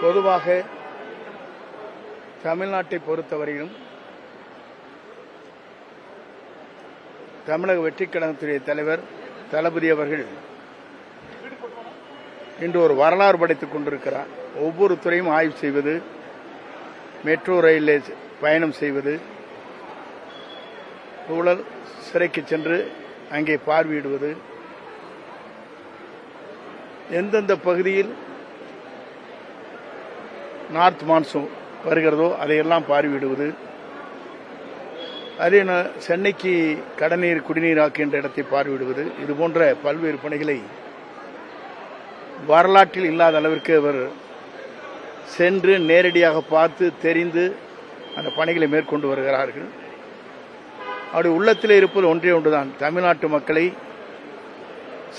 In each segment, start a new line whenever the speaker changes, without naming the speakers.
பொதுவாக தமிழ்நாட்டை பொறுத்தவரையிலும் தமிழக வெற்றிக் கழகத்துடைய தலைவர் தளபதி அவர்கள் இன்று ஒரு வரலாறு படைத்துக் கொண்டிருக்கிறார். ஒவ்வொரு துறையும் ஆய்வு செய்வது, மெட்ரோ ரயிலில் பயணம் செய்வது, ஊழல் சிறைக்கு சென்று அங்கே பார்வையிடுவது, எந்தெந்த பகுதியில் நார்த் மான்சூன் வருகிறதோ அதையெல்லாம் பார்வையிடுவது, அதே சென்னைக்கு கடநீர் குடிநீராக்குகின்ற இடத்தை பார்வையிடுவது, இதுபோன்ற பல்வேறு பணிகளை வரலாற்றில் இல்லாத அளவிற்கு அவர் சென்று நேரடியாக பார்த்து தெரிந்து அந்த பணிகளை மேற்கொண்டு வருகிறார்கள். அவருடைய உள்ளத்தில் இருப்பது ஒன்றே ஒன்றுதான், தமிழ்நாட்டு மக்களை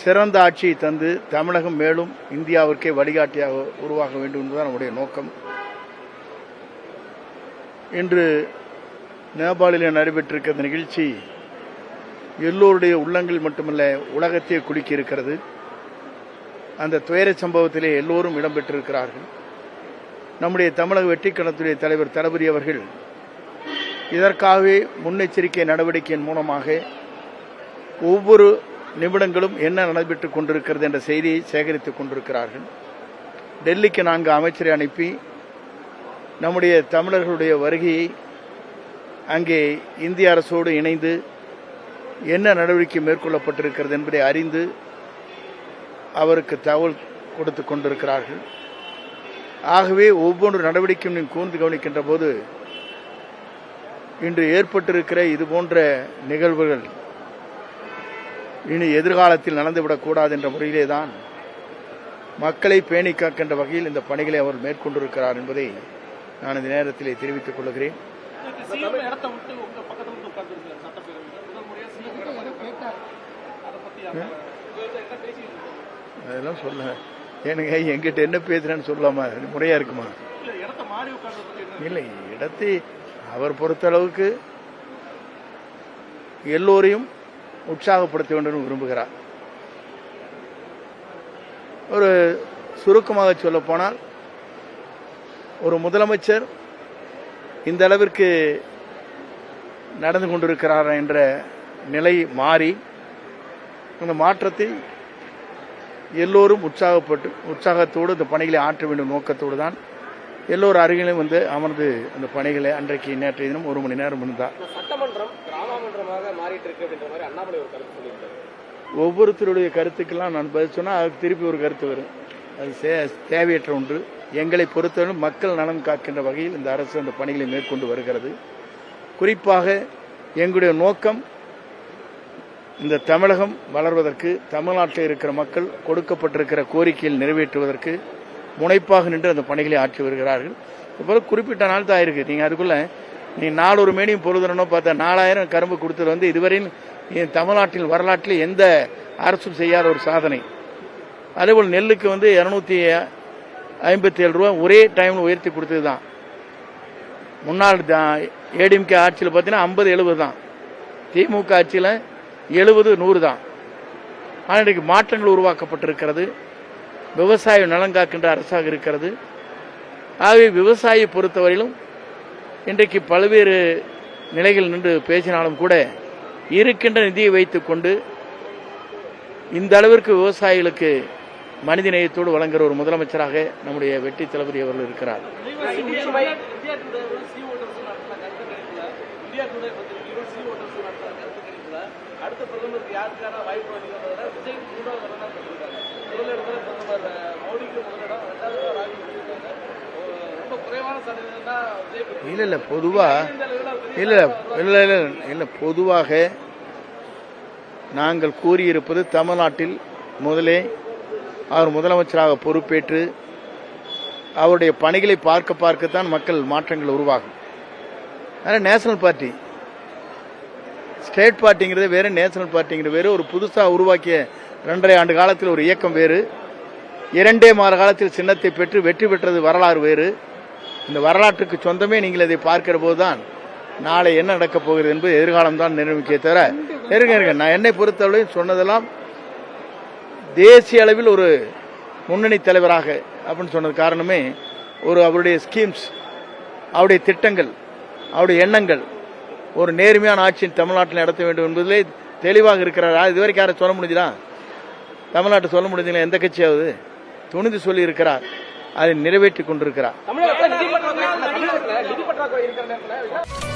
சிறந்த ஆட்சியை தந்து தமிழகம் மேலும் இந்தியாவிற்கே வழிகாட்டியாக உருவாக வேண்டும் என்பதுதான் நம்முடைய நோக்கம். இன்று நேபாளில் நடைபெற்றிருக்கிற நிகழ்ச்சி எல்லோருடைய உள்ளங்கள் மட்டுமல்ல உலகத்தையே குலுக்கி இருக்கிறது. அந்த துயர சம்பவத்திலே எல்லோரும் இடம்பெற்றிருக்கிறார்கள். நம்முடைய தமிழக வெற்றிக் கழகத்துடைய தலைவர் தளபதி அவர்கள் இதற்காகவே முன்னெச்சரிக்கை நடவடிக்கையின் மூலமாக ஒவ்வொரு நிமிடங்களும் என்ன நடைபெற்றுக் கொண்டிருக்கிறது என்ற செய்தியை சேகரித்துக் கொண்டிருக்கிறார்கள். டெல்லிக்கு 4 அமைச்சரை அனுப்பி நம்முடைய தமிழர்களுடைய வருகையை அங்கே இந்திய அரசோடு இணைந்து என்ன நடவடிக்கை மேற்கொள்ளப்பட்டிருக்கிறது என்பதை அறிந்து அவருக்கு தகவல் கொடுத்துக் கொண்டிருக்கிறார்கள். ஆகவே ஒவ்வொரு நடவடிக்கையும் கூர்ந்து கவனிக்கின்ற போது இன்று ஏற்பட்டிருக்கிற இதுபோன்ற நிகழ்வுகள் இனி எதிர்காலத்தில் நடந்துவிடக்கூடாது என்ற முறையிலே தான் மக்களை பேணி காக்கின்ற வகையில் இந்த பணிகளை அவர் மேற்கொண்டிருக்கிறார் என்பதை நான் இந்த நேரத்திலே தெரிவித்துக் கொள்கிறேன். அதெல்லாம் சொல்ல ஏனுங்க, எங்கிட்ட என்ன பேசுறேன்னு சொல்லாமா முறையா இருக்குமா? இல்லை, இடத்தை அவர் பொறுத்தளவுக்கு எல்லோரையும் உற்சாகப்படுத்த வேண்டும் விரும்புகிறார். ஒரு சுருக்கமாக சொல்ல போனால், ஒரு முதலமைச்சர் இந்த அளவிற்கு நடந்து கொண்டிருக்கிறார் என்ற நிலை மாறி அந்த மாற்றத்தை எல்லோரும் உற்சாகத்தோடு இந்த பணிகளை ஆற்ற வேண்டும் நோக்கத்தோடு தான் எல்லோரும் அருகிலும் வந்து அமர்ந்து அந்த பணிகளை அன்றைக்கு நேற்றைய தினம் 1 மணி நேரம் இருந்தார்.
சட்டமன்றம் கிராமமன்றமாக மாறிட்டு இருக்கு அப்படின்ற மாதிரி அண்ணாமலை ஒரு கருத்து சொல்லியிருக்காரு.
ஒவ்வொருத்தருடைய கருத்துக்கெல்லாம் நான் பதில் சொன்னால் அதுக்கு திருப்பி ஒரு கருத்து வரும். அது தேவையற்ற ஒன்று. எங்களை பொறுத்தவரை மக்கள் நலன் காக்கின்ற வகையில் இந்த அரசு அந்த பணிகளை மேற்கொண்டு வருகிறது. குறிப்பாக எங்களுடைய நோக்கம் இந்த தமிழகம் வளர்வதற்கு, தமிழ்நாட்டில் இருக்கிற மக்கள் கொடுக்கப்பட்டிருக்கிற கோரிக்கையில் நிறைவேற்றுவதற்கு முனைப்பாக நின்று அந்த பணிகளை ஆற்றி வருகிறார்கள். இப்போ குறிப்பிட்ட நாள் தான் இருக்கு. நீங்கள் அதுக்குள்ள நீ 4 மேனியும் பொழுதுனோ பார்த்தா 4000 கரும்பு கொடுத்தது வந்து இதுவரையும் தமிழ்நாட்டில் வரலாற்றில் எந்த அரசும் செய்யாத ஒரு சாதனை. அதேபோல் நெல்லுக்கு வந்து 257 ரூபா ஒரே டைமில் உயர்த்தி கொடுத்தது தான். முன்னாள் ஏடிஎம்கே ஆட்சியில் பார்த்தீங்கன்னா 50-70 தான். திமுக ஆட்சியில் 70-100 தான். ஆனால் இன்றைக்கு மாற்றங்கள் உருவாக்கப்பட்டிருக்கிறது. விவசாய நலங்காக்கின்ற அரசாக இருக்கிறது. ஆகவே விவசாயியை பொறுத்தவரையிலும் இன்றைக்கு பல்வேறு நிலைகள் நின்று பேசினாலும் கூட இருக்கின்ற நிதியை வைத்துக் கொண்டு இந்த அளவிற்கு விவசாயிகளுக்கு மனித நேயத்தோடு வழங்குகிற ஒரு முதலமைச்சராக நம்முடைய வெற்றி தளபதி அவர்கள் இருக்கிறார். இல்ல பொதுவாக நாங்கள் கூறியிருப்பது தமிழ்நாட்டில் முதலே அவர் முதலமைச்சராக பொறுப்பேற்று அவருடைய பணிகளை பார்க்கத்தான் மக்கள் மாற்றங்கள் உருவாகும். அதனால் நேஷனல் பார்ட்டி, ஸ்டேட் பார்ட்டிங்கிறது வேறு, நேஷனல் பார்ட்டிங்கிறது வேறு. ஒரு புதுசாக உருவாக்கிய 2.5 ஆண்டு காலத்தில் ஒரு இயக்கம் வேறு, 2 மாத காலத்தில் சின்னத்தை பெற்று வெற்றி பெற்றது வரலாறு வேறு. இந்த வரலாற்றுக்கு சொந்தமே நீங்கள் இதை பார்க்கிற போதுதான் நாளை என்ன நடக்கப் போகிறது என்பது எதிர்காலம் தான் நிர்ணயிக்க தவிர இருங்க நான் என்னை பொறுத்தவரை சொன்னதெல்லாம் தேசிய அளவில் ஒரு முன்னணி தலைவராக அப்படின்னு சொன்னது காரணமே அவருடைய ஸ்கீம்ஸ், அவருடைய திட்டங்கள், அவருடைய எண்ணங்கள் ஒரு நேர்மையான ஆட்சியின் தமிழ்நாட்டில் நடத்த வேண்டும் என்பதிலே தெளிவாக இருக்கிறார். இதுவரைக்கும் யாரை சொல்ல முடியுதா? தமிழ்நாட்டை சொல்ல முடியுதுங்களா? எந்த கட்சியாவது துணிந்து சொல்லி இருக்கிறார், அதை நிறைவேற்றி கொண்டிருக்கிறார்.
தமிழகத்தில் நிதி பற்றாக்குறை இருக்கிற நேரத்தில்